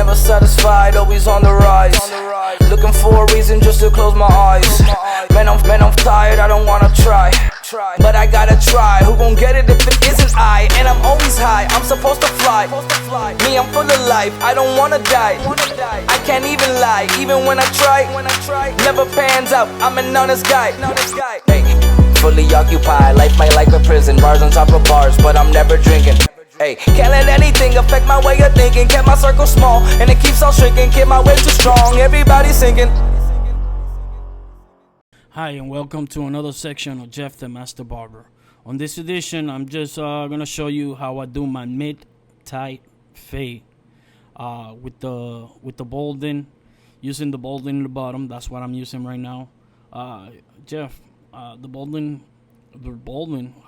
never satisfied, always on the rise. Looking for a reason just to close my eyes. Man, I'm tired, I don't wanna try. But I gotta try, who gon' get it if it isn't I? And I'm always high, I'm supposed to fly. Me, I'm full of life, I don't wanna die. I can't even lie, even when I try. Never pans out, I'm an honest guy. Hey, fully occupied, life might like a prison. Bars on top of bars, but I'm never drinking. Hey, can't let anything affect my way of thinking. Kept my circle small, and it keeps on shrinking. Keep my way too strong, everybody's sinking. Hi, and welcome to another section of Jeff the Master Barber. On this edition, I'm just gonna show you how I do my mid-tight fade with the Bolden, using the Bolden in the bottom. That's what I'm using right now. Jeff, the Bolden,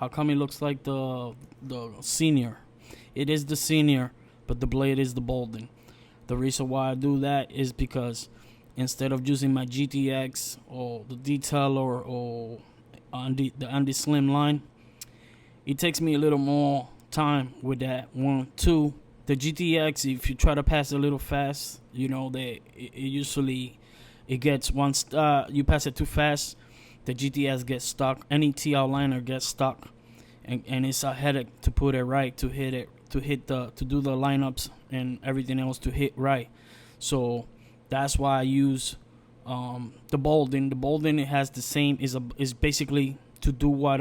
how come it looks like the senior? It is the senior, but the blade is the Bolden. The reason why I do that is because instead of using my GTX or the detailer or the Andy Slim line, it takes me a little more time with that. 1, 2. The GTX, if you try to pass it a little fast, you know it usually gets once you pass it too fast, the GTX gets stuck. Any TL liner gets stuck, and it's a headache to put it right, to do the lineups and everything else to hit right. So that's why I use the Bolden. The Bolden, it has the same, is basically to do what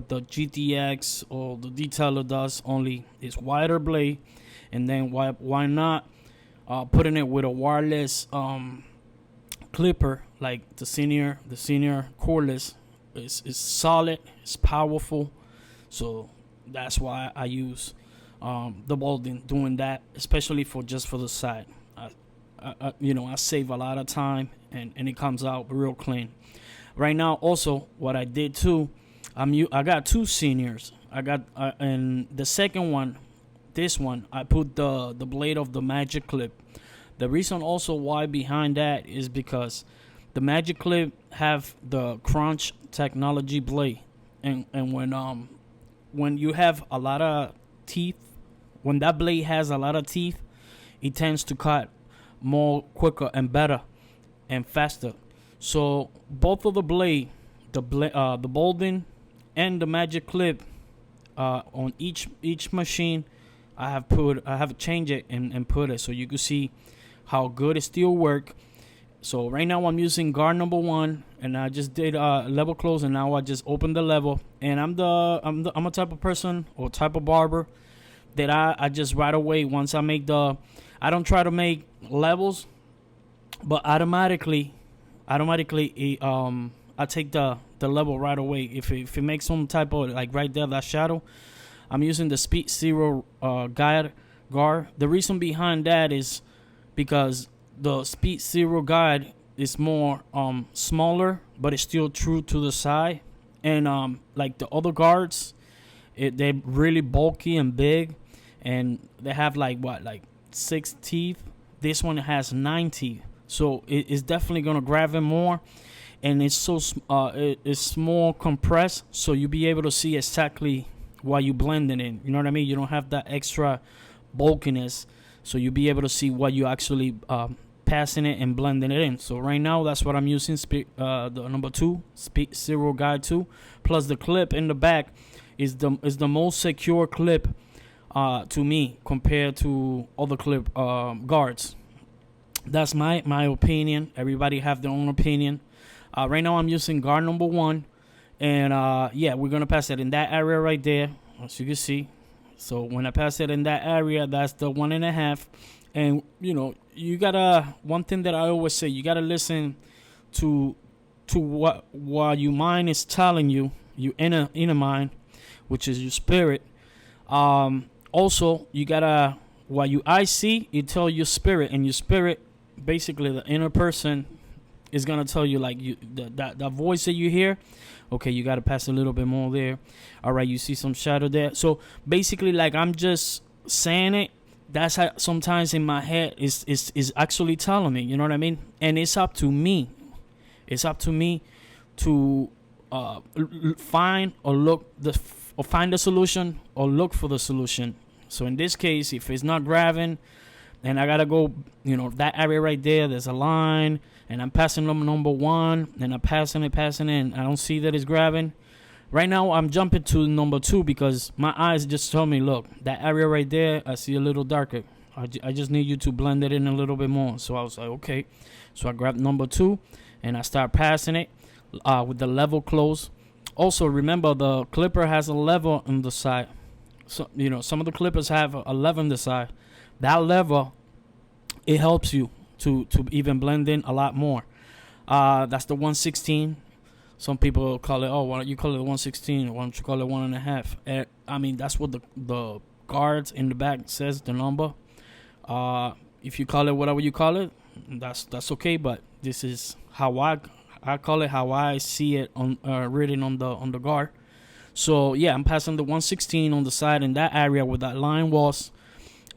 the GTX or the detailer does, only it's wider blade. And then why not putting it with a wireless clipper like the senior cordless is solid, it's powerful. So that's why I use the Bolden, doing that, especially for the side. I save a lot of time, and it comes out real clean. Right now, also, what I did too, I got two seniors. And the second one, this one, I put the blade of the Magic Clip. The reason also why behind that is because the Magic Clip have the crunch technology blade, and when you have a lot of teeth, when that blade has a lot of teeth, it tends to cut more quicker and better and faster. So both of the blade, the Bolden and the Magic Clip, on each machine, I have changed it and put it so you can see how good it still work. So right now I'm using guard number 1, and I just did level close, and now I just opened the level. And I'm a type of person or type of barber that I just right away, once I make I don't try to make levels, but automatically I take the level right away. If it makes some type of, like right there, that shadow, I'm using the Speed Zero guard. The reason behind that is because the Speed Zero guide is more smaller, but it's still true to the side. And like the other guards, they're really bulky and big, and they have like 6 teeth. This one has 9 teeth, so it's definitely gonna grab it more, and it's it's more compressed, so you'll be able to see exactly while you blend it in. You know what I mean? You don't have that extra bulkiness, so you'll be able to see what you actually passing it and blending it in. So right now, that's what I'm using. The number 2, Speed Zero Guide 2, plus the clip in the back is the most secure clip to me compared to other clip guards. That's my opinion. Everybody have their own opinion. Right now I'm using guard number 1, and yeah, we're gonna pass it in that area right there, as you can see. So when I pass it in that area, that's the 1.5. And you gotta, one thing that I always say, you gotta listen to what your mind is telling you, your inner mind, which is your spirit. Also, you gotta, what your eyes see, you tell your spirit, and your spirit, basically the inner person, is gonna tell you, like, that voice that you hear. Okay, you gotta pass a little bit more there. All right, you see some shadow there. So basically, like, I'm just saying it. That's how sometimes in my head is actually telling me. You know what I mean? And it's up to me. It's up to me to find the solution or look for the solution. So in this case, if it's not grabbing, and I gotta go, that area right there. There's a line, and I'm passing number 1, and I'm passing it, and I don't see that it's grabbing. Right now, I'm jumping to number 2 because my eyes just told me, look, that area right there, I see a little darker. I just need you to blend it in a little bit more. So I was like, okay. So I grabbed number 2, and I start passing it with the level close. Also, remember, the clipper has a level on the side. So, some of the clippers have a level on the side. That level, it helps you to even blend in a lot more. That's the 1/16. Some people call it, why don't you call it 1/16? Why don't you call it 1.5? I mean, that's what the guards in the back says, the number. If you call it whatever you call it, that's okay. But this is how I call it, how I see it on written on the guard. So yeah, I'm passing the 1/16 on the side in that area where that line was.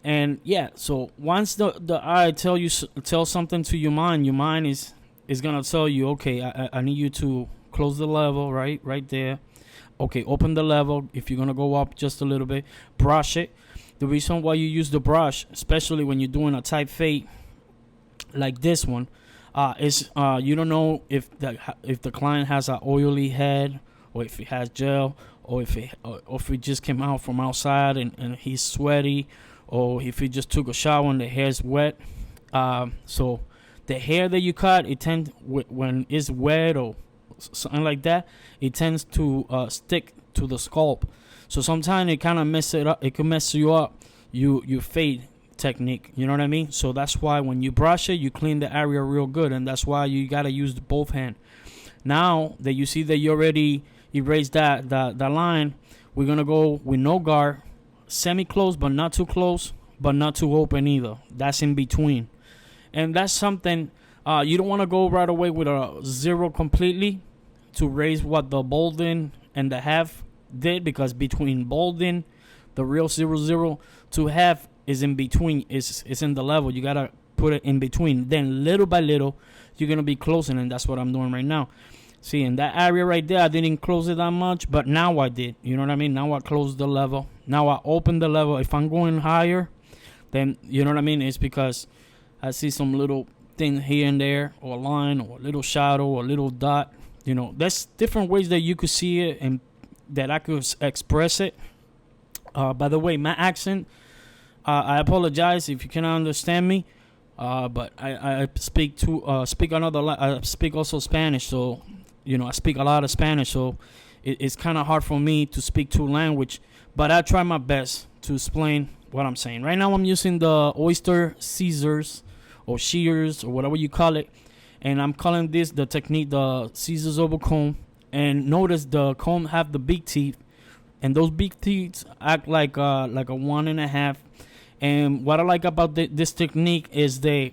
And yeah, so once the eye tell something to your mind is gonna tell you, okay, I need you to close the level right there. Okay, open the level. If you're gonna go up just a little bit, brush it. The reason why you use the brush, especially when you're doing a tight fade like this one, is you don't know if the client has an oily head, or if he has gel, or if he just came out from outside and he's sweaty, or if he just took a shower and the hair's wet. So the hair that you cut, it tends, when it's wet or something like that, it tends to stick to the scalp. So sometimes it kind of mess it up. It can mess you up. You fade technique. You know what I mean? So that's why when you brush it, you clean the area real good, and that's why you gotta use both hands. Now that you see that you already erased that line, we're gonna go with no guard, semi-close, but not too close, but not too open either. That's in between, and that's something you don't want to go right away with a 0 completely to raise what the bolding and the half did, because between bolding, the real 0 to half is in between. Is in the level. You gotta put it in between. Then little by little, you're gonna be closing, and that's what I'm doing right now. See, in that area right there, I didn't close it that much, but now I did. You know what I mean? Now I closed the level. Now I open the level. If I'm going higher, then you know what I mean? It's because I see some little thing here and there, or a line, or a little shadow, or a little dot. There's different ways that you could see it and that I could express it. By the way, my accent, I apologize if you cannot understand me, but I speak I speak also Spanish, so I speak a lot of Spanish, so it's kind of hard for me to speak two language, but I try my best to explain what I'm saying. Right now I'm using the oyster scissors or shears or whatever you call it, and I'm calling this the technique the scissors over comb. And notice the comb have the big teeth, and those big teeth act like a 1.5. And what I like about this technique is I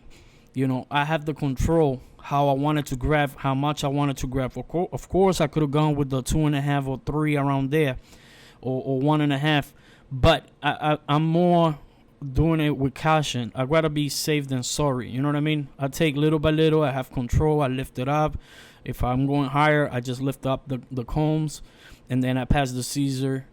have the control how I wanted to grab, how much I wanted to grab. Of course, I could have gone with the 2.5 or 3 around there, or 1.5. But I'm more doing it with caution. I'd rather be safe than sorry. You know what I mean? I take little by little. I have control. I lift it up. If I'm going higher, I just lift up the combs, and then I pass the scissor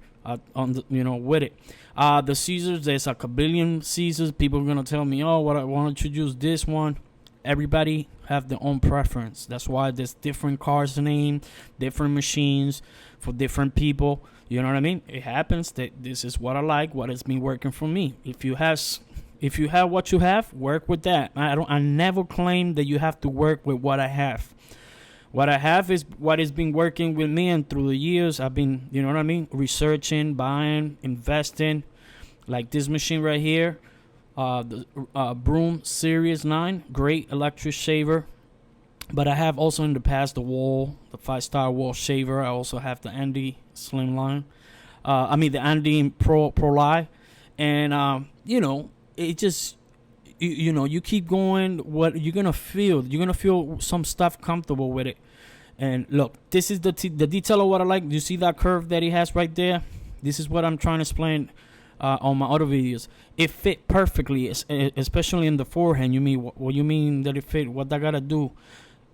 on with it. The scissors, there's a billion scissors. People are gonna tell me, why don't you use this one? Everybody have their own preference. That's why there's different cars named, different machines for different people. You know what I mean? It happens that this is what I like, what has been working for me. If you have what you have, work with that. I never claim that you have to work with what I have. What I have is what has been working with me, and through the years I've been, you know what I mean, researching, buying, investing. Like this machine right here, the Broom Series 9, great electric shaver. But I have also in the past the 5-star wall shaver. I also have the Andy Slimline. The Andy Pro Lie. And, it just, you keep going. What you're going to feel. You're going to feel some stuff comfortable with it. And look, this is the detail of what I like. You see that curve that he has right there? This is what I'm trying to explain on my other videos. It fit perfectly, especially in the forehand. You mean what you mean that it fit? What I got to do?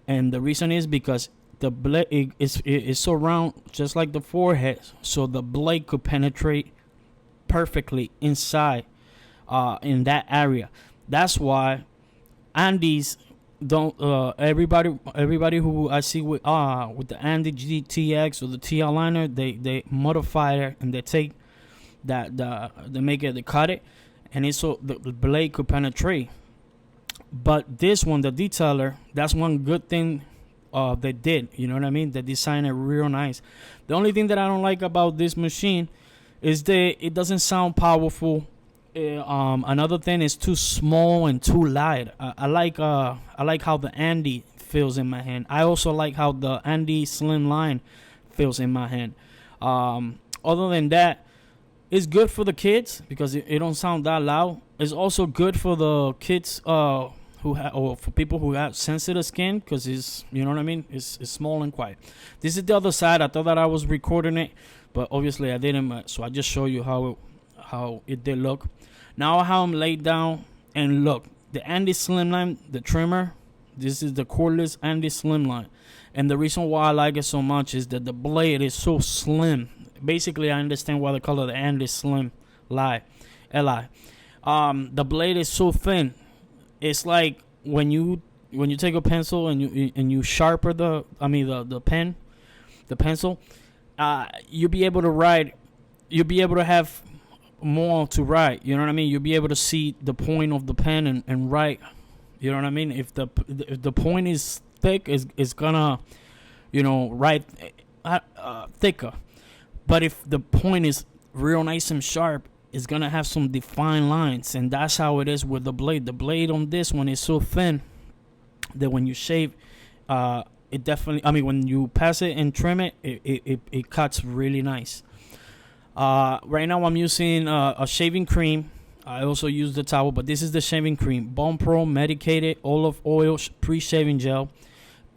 And the reason is because the blade is so round, just like the forehead, so the blade could penetrate perfectly inside in that area. That's why Andes don't everybody who I see with the Andy GTX or the T liner, they modify it and they take they make it, they cut it, and it's so the blade could penetrate. But this one, the detailer, that's one good thing they did. You know what I mean? They designed it real nice. The only thing that I don't like about this machine is that it doesn't sound powerful. Another thing is too small and too light. I like how the Andy feels in my hand. I also like how the Andy Slimline feels in my hand. Other than that, it's good for the kids because it don't sound that loud. It's also good for the kids or for people who have sensitive skin, because it's, you know what I mean, it's small and quiet. This is the other side. I thought that I was recording it, but obviously I didn't, so I just show you how it did look. Now how I'm laid down, and look, the Andy Slimline, the trimmer, this is the cordless Andy Slimline, and the reason why I like it so much is that the blade is so slim. Basically, I understand why they call it the Andy Slim Li. The blade is so thin. It's like when you take a pencil and you sharpen the pen, the pencil, you'll be able to write. You'll be able to have more to write. You know what I mean? You'll be able to see the point of the pen and write. You know what I mean? If the point is thick, it's gonna, write thicker. But if the point is real nice and sharp, it's gonna have some defined lines, and that's how it is with the blade. The blade on this one is so thin that when you shave, it definitely. When you pass it and trim it, it cuts really nice. Right now I'm using a shaving cream. I also use the towel, but this is the shaving cream, Bone Pro medicated olive oil pre-shaving gel,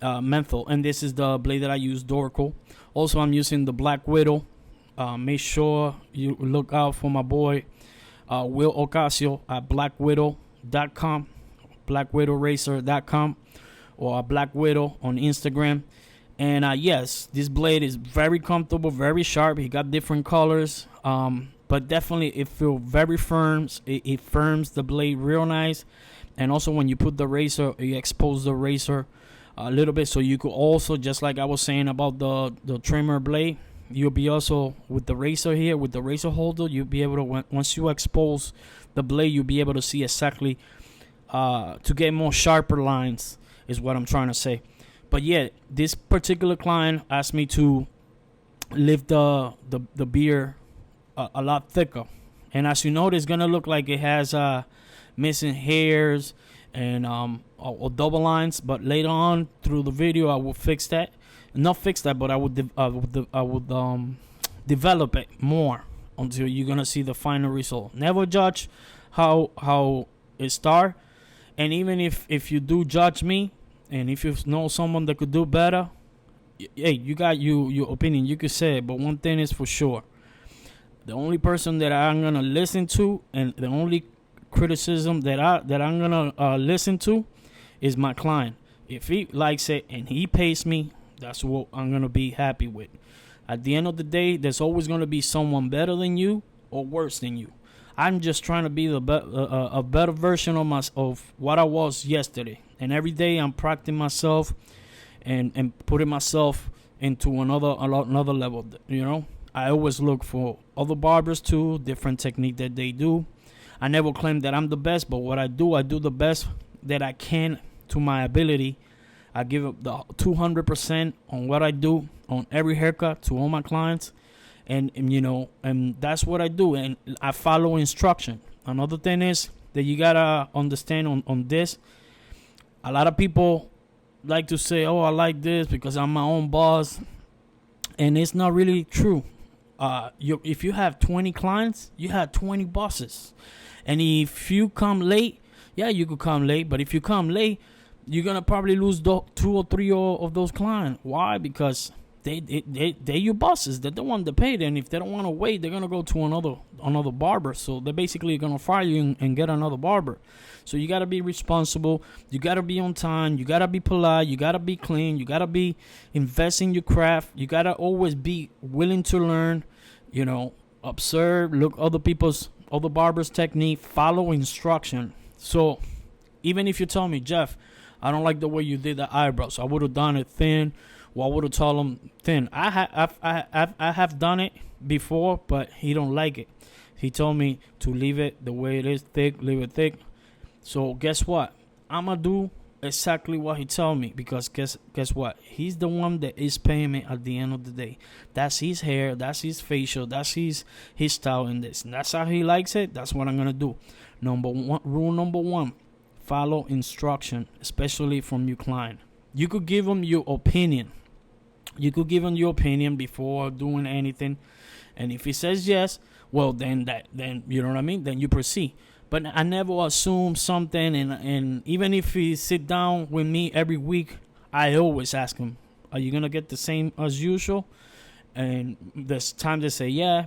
menthol, and this is the blade that I use, Dorco. Also, I'm using the Black Widow. Make sure you look out for my boy Will Ocasio at blackwidow.com, blackwidowracer.com, or Black Widow on Instagram. And yes, this blade is very comfortable, very sharp. He got different colors, but definitely it feels very firm. It firms the blade real nice. And also when you put the razor, you expose the razor a little bit, so you could also, just like I was saying about the trimmer blade, you'll be also with the razor here, with the razor holder, you'll be able to, once you expose the blade, you'll be able to see exactly to get more sharper lines, is what I'm trying to say. But yeah, this particular client asked me to lift the beard a lot thicker, and as you know, it's gonna look like it has missing hairs and or double lines. But later on through the video, I will fix that. Not fix that, but I would develop it more until you're gonna see the final result. Never judge how it start, and even if you do judge me, and if you know someone that could do better, hey, you got your opinion, you could say it. But one thing is for sure, the only person that I'm gonna listen to, and the only criticism that I'm gonna listen to, is my client. If he likes it and he pays me, that's what I'm gonna be happy with. At the end of the day, there's always gonna be someone better than you or worse than you. I'm just trying to be a better version of what I was yesterday. And every day I'm practicing myself and putting myself into another level. I always look for other barbers too, different technique that they do. I never claim that I'm the best, but what I do the best that I can to my ability. I give up the 200% on what I do on every haircut to all my clients, and that's what I do, and I follow instruction. Another thing is that you gotta understand on this. A lot of people like to say, "Oh, I like this because I'm my own boss," and it's not really true. If you have 20 clients, you have 20 bosses, and if you come late, yeah, you could come late, but if you come late, you're gonna probably lose 2 or 3 of those clients. Why? Because they're your bosses. They're the one that paid, and if they don't want to wait, they're gonna go to another barber. So they're basically gonna fire you and get another barber. So you gotta be responsible. You gotta be on time. You gotta be polite. You gotta be clean. You gotta be investing in your craft. You gotta always be willing to learn. Observe, look other barbers' technique, follow instruction. So even if you tell me, Jeff, I don't like the way you did the eyebrows, I would have done it thin, or I would have told him thin. I have done it before, but he don't like it. He told me to leave it the way it is, thick, leave it thick. So guess what? I'm gonna do exactly what he told me, because guess what? He's the one that is paying me at the end of the day. That's his hair, that's his facial, that's his style in this. And that's how he likes it. That's what I'm gonna do. Rule number one, follow instruction, especially from your client. You could give him your opinion. You could give him your opinion before doing anything, and if he says yes, well, then you know what I mean. Then you proceed. But I never assume something, and even if he sit down with me every week, I always ask him, "Are you gonna get the same as usual?" And there's times they say yeah,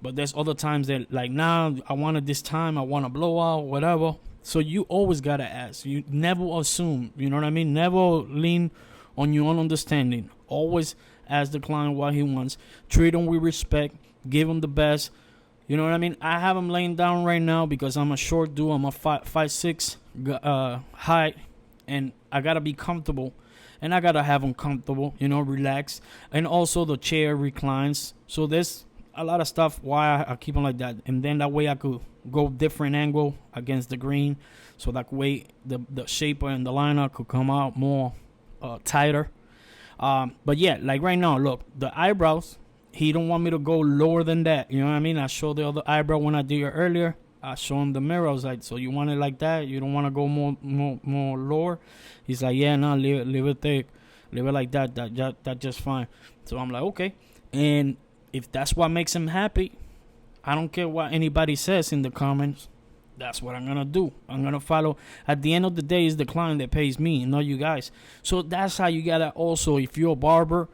but there's other times that like, nah, I want it this time. I want a blowout, whatever. So you always gotta ask. You never assume. You know what I mean? Never lean on your own understanding. Always ask the client what he wants. Treat him with respect. Give him the best. You know what I mean? I have him laying down right now because I'm a short dude. I'm a 5'6" height, and I gotta be comfortable, and I gotta have him comfortable. You know, relax, and also the chair reclines. So there's a lot of stuff why I keep him like that, and then that way I could go different angle against the green, so that way the shaper and the liner could come out more tighter. But yeah, like right now, look, the eyebrows. He don't want me to go lower than that. You know what I mean? I showed the other eyebrow when I did it earlier. I show him the mirror. I was like, so you want it like that? You don't want to go more lower? He's like, yeah, no, leave it thick. Leave it like that. That just fine. So I'm like, okay. And if that's what makes him happy, I don't care what anybody says in the comments. That's what I'm going to do. I'm going to follow. At the end of the day, it's the client that pays me and not you guys. So that's how you got to also, if you're a barber,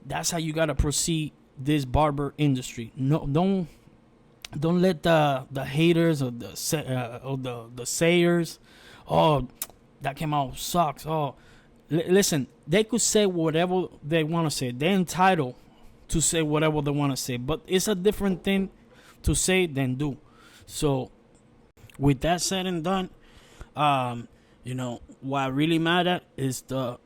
that's how you got to proceed this barber industry. No, don't let the haters or the sayers, oh, that came out sucks. Oh, listen, they could say whatever they want to say. They're entitled to say whatever they want to say, but it's a different thing to say than do. So with that said and done, you know what I really mad at is the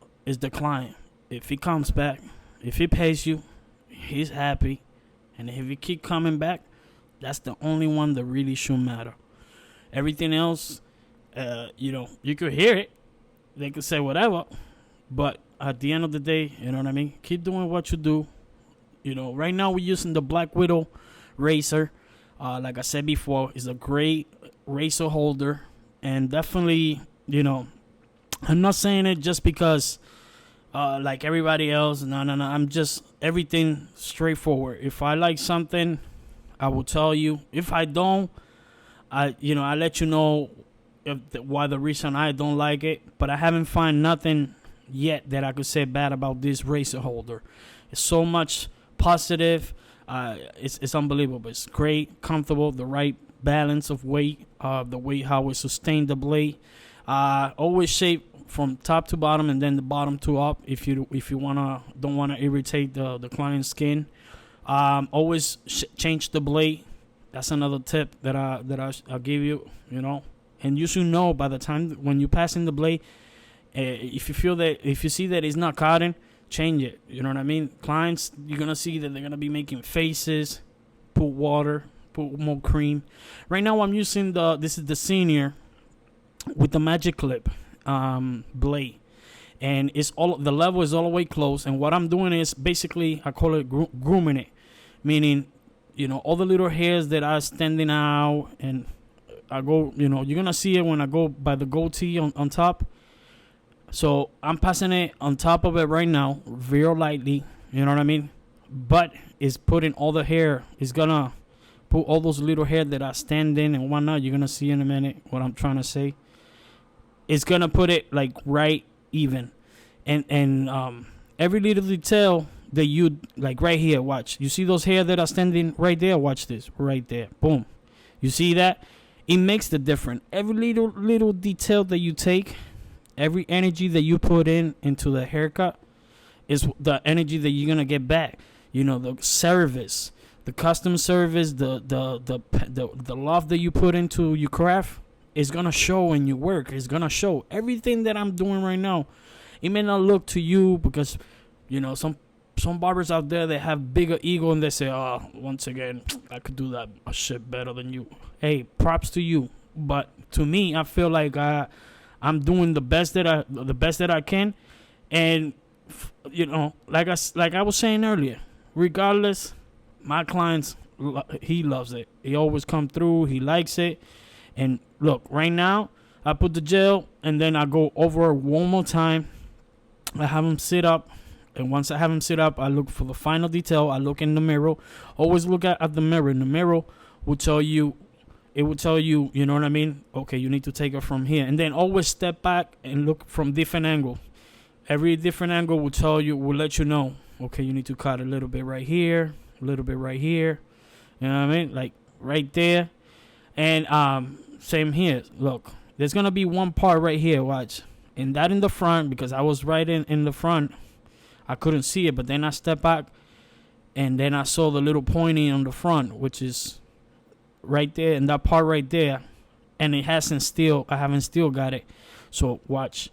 client. If he comes back, if he pays you, he's happy, and if you keep coming back, that's the only one that really should matter. Everything else, you know, you could hear it, they could say whatever, but at the end of the day, you know what I mean, keep doing what you do. You know, right now we're using the Black Widow razor. Like I said before, it's a great razor holder, and definitely, you know, I'm not saying it just because like everybody else. No. I'm just everything straightforward. If I like something, I will tell you. If I don't, I let you know why the reason I don't like it. But I haven't found nothing yet that I could say bad about this razor holder. It's so much positive. It's unbelievable. It's great, comfortable, the right balance of weight, the way how it sustained the blade. Always shape from top to bottom, and then the bottom to up if you don't wanna irritate the client's skin. Always change the blade. That's another tip that I'll give you. You know, and you should know by the time when you're passing the blade, if you see that it's not cotton, change it. You know what I mean? Clients, you're gonna see that they're gonna be making faces. Put water, put more cream. Right now I'm using this is the senior with the magic clip blade, and it's all the level is all the way close. And what I'm doing is basically I call it grooming it, meaning, you know, all the little hairs that are standing out, and I go, you know, you're gonna see it when I go by the goatee on top. So I'm passing it on top of it right now, very lightly. You know what I mean? But it's putting all the hair. It's gonna put all those little hair that are standing and whatnot. You're gonna see in a minute what I'm trying to say. It's gonna put it like right even, and every little detail that you like right here. Watch. You see those hair that are standing right there? Watch this right there. Boom. You see that? It makes the difference. Every little detail that you take, every energy that you put into the haircut is the energy that you're gonna get back. You know, the service, the custom service, the love that you put into your craft it's gonna show in your work. It's gonna show everything that I'm doing right now. It may not look to you because, some barbers out there, they have bigger ego and they say, oh, once again, I could do that shit better than you. Hey, props to you. But to me, I feel like I'm doing the best that I can. And, like I was saying earlier, regardless, my clients, he loves it. He always come through. He likes it. And look, right now, I put the gel and then I go over one more time. I have him sit up. And once I have him sit up, I look for the final detail. I look in the mirror. Always look at the mirror. And the mirror will tell you, you know what I mean? Okay, you need to take it from here. And then always step back and look from different angle. Every different angle will let you know, okay, you need to cut a little bit right here, a little bit right here. You know what I mean? Like right there. And same here. Look, there's going to be one part right here, watch. And that in the front, because I was right in the front, I couldn't see it. But then I stepped back, and then I saw the little pointing on the front, which is right there, and that part right there. And I haven't still got it. So watch.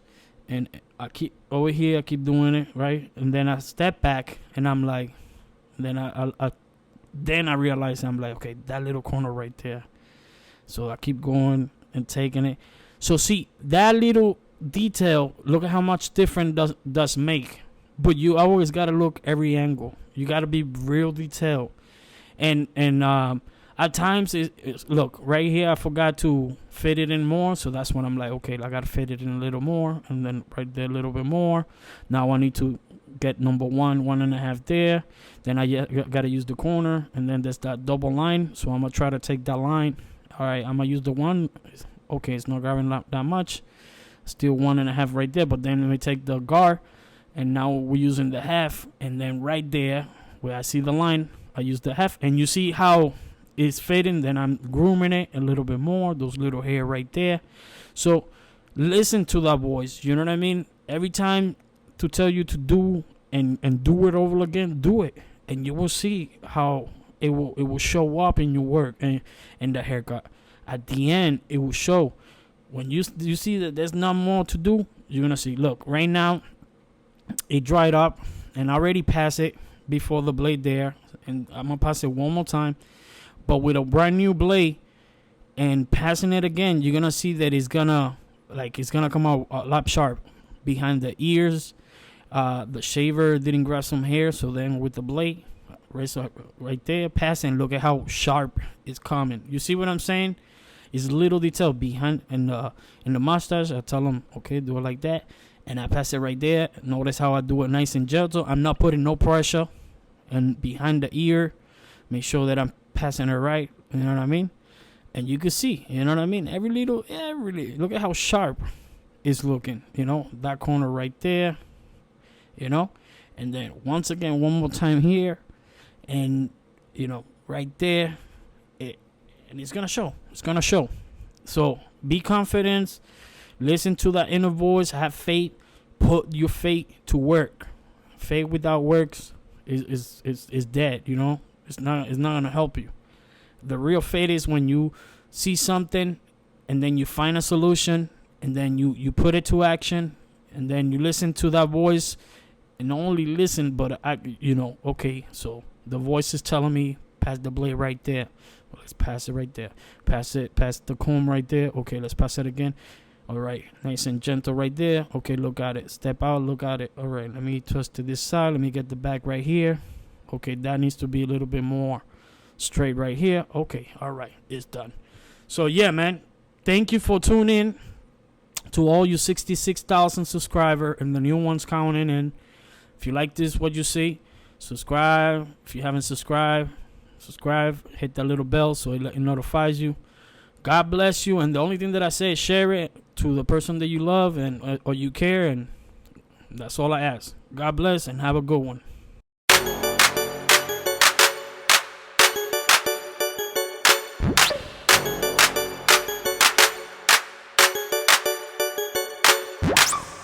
And I keep over here, I keep doing it, right? And then I step back, and I'm like, then I realize, I'm like, okay, that little corner right there. So I keep going and taking it. So see, that little detail, look at how much different does make. But you always got to look every angle. You got to be real detailed. And at times, look, right here, I forgot to fit it in more. So that's when I'm like, okay, I got to fit it in a little more. And then right there a little bit more. Now I need to get number 1.5 there. Then I got to use the corner. And then there's that double line. So I'm going to try to take that line. All right, I'm going to use the 1. Okay, it's not grabbing that much. Still 1.5 right there. But then let me take the guard. And now we're using the half. And then right there where I see the line, I use the half. And you see how it's fitting. Then I'm grooming it a little bit more. Those little hair right there. So listen to that voice. You know what I mean? Every time to tell you to do and do it over again, do it. And you will see how it will show up in your work and the haircut. At the end, it will show. When you see that there's not more to do, you're going to see, look, right now, it dried up, and I already passed it before the blade there. And I'm going to pass it one more time. But with a brand new blade and passing it again, you're going to see that it's going to come out a lot sharp behind the ears. The shaver didn't grab some hair. So then with the blade, right there, passing, look at how sharp it's coming. You see what I'm saying? It's a little detail behind in the mustache. I tell them, okay, do it like that. And I pass it right there. Notice how I do it nice and gentle. I'm not putting no pressure. And behind the ear, make sure that I'm passing it right. You know what I mean? And you can see, you know what I mean? Every little, look at how sharp it's looking. You know, that corner right there. You know? And then once again, one more time here. And, you know, right there. And it's going to show. It's going to show. So be confident. Listen to that inner voice. Have faith. Put your faith to work. Faith without works is dead, you know. It's not going to help you. The real faith is when you see something and then you find a solution and then you put it to action and then you listen to that voice and not only listen, but okay, so the voice is telling me pass the blade right there. Well, let's pass it right there. Pass the comb right there. Okay, let's pass it again. All right, nice and gentle right there. Okay, look at it. Step out, look at it. All right, let me twist to this side. Let me get the back right here. Okay, that needs to be a little bit more straight right here. Okay, all right, it's done. So, yeah, man, thank you for tuning in to all you 66,000 subscribers and the new ones counting in. If you like this, what you see, subscribe. If you haven't subscribed, subscribe. Hit that little bell so it notifies you. God bless you. And the only thing that I say is share it to the person that you love and or you care. And that's all I ask. God bless and have a good one.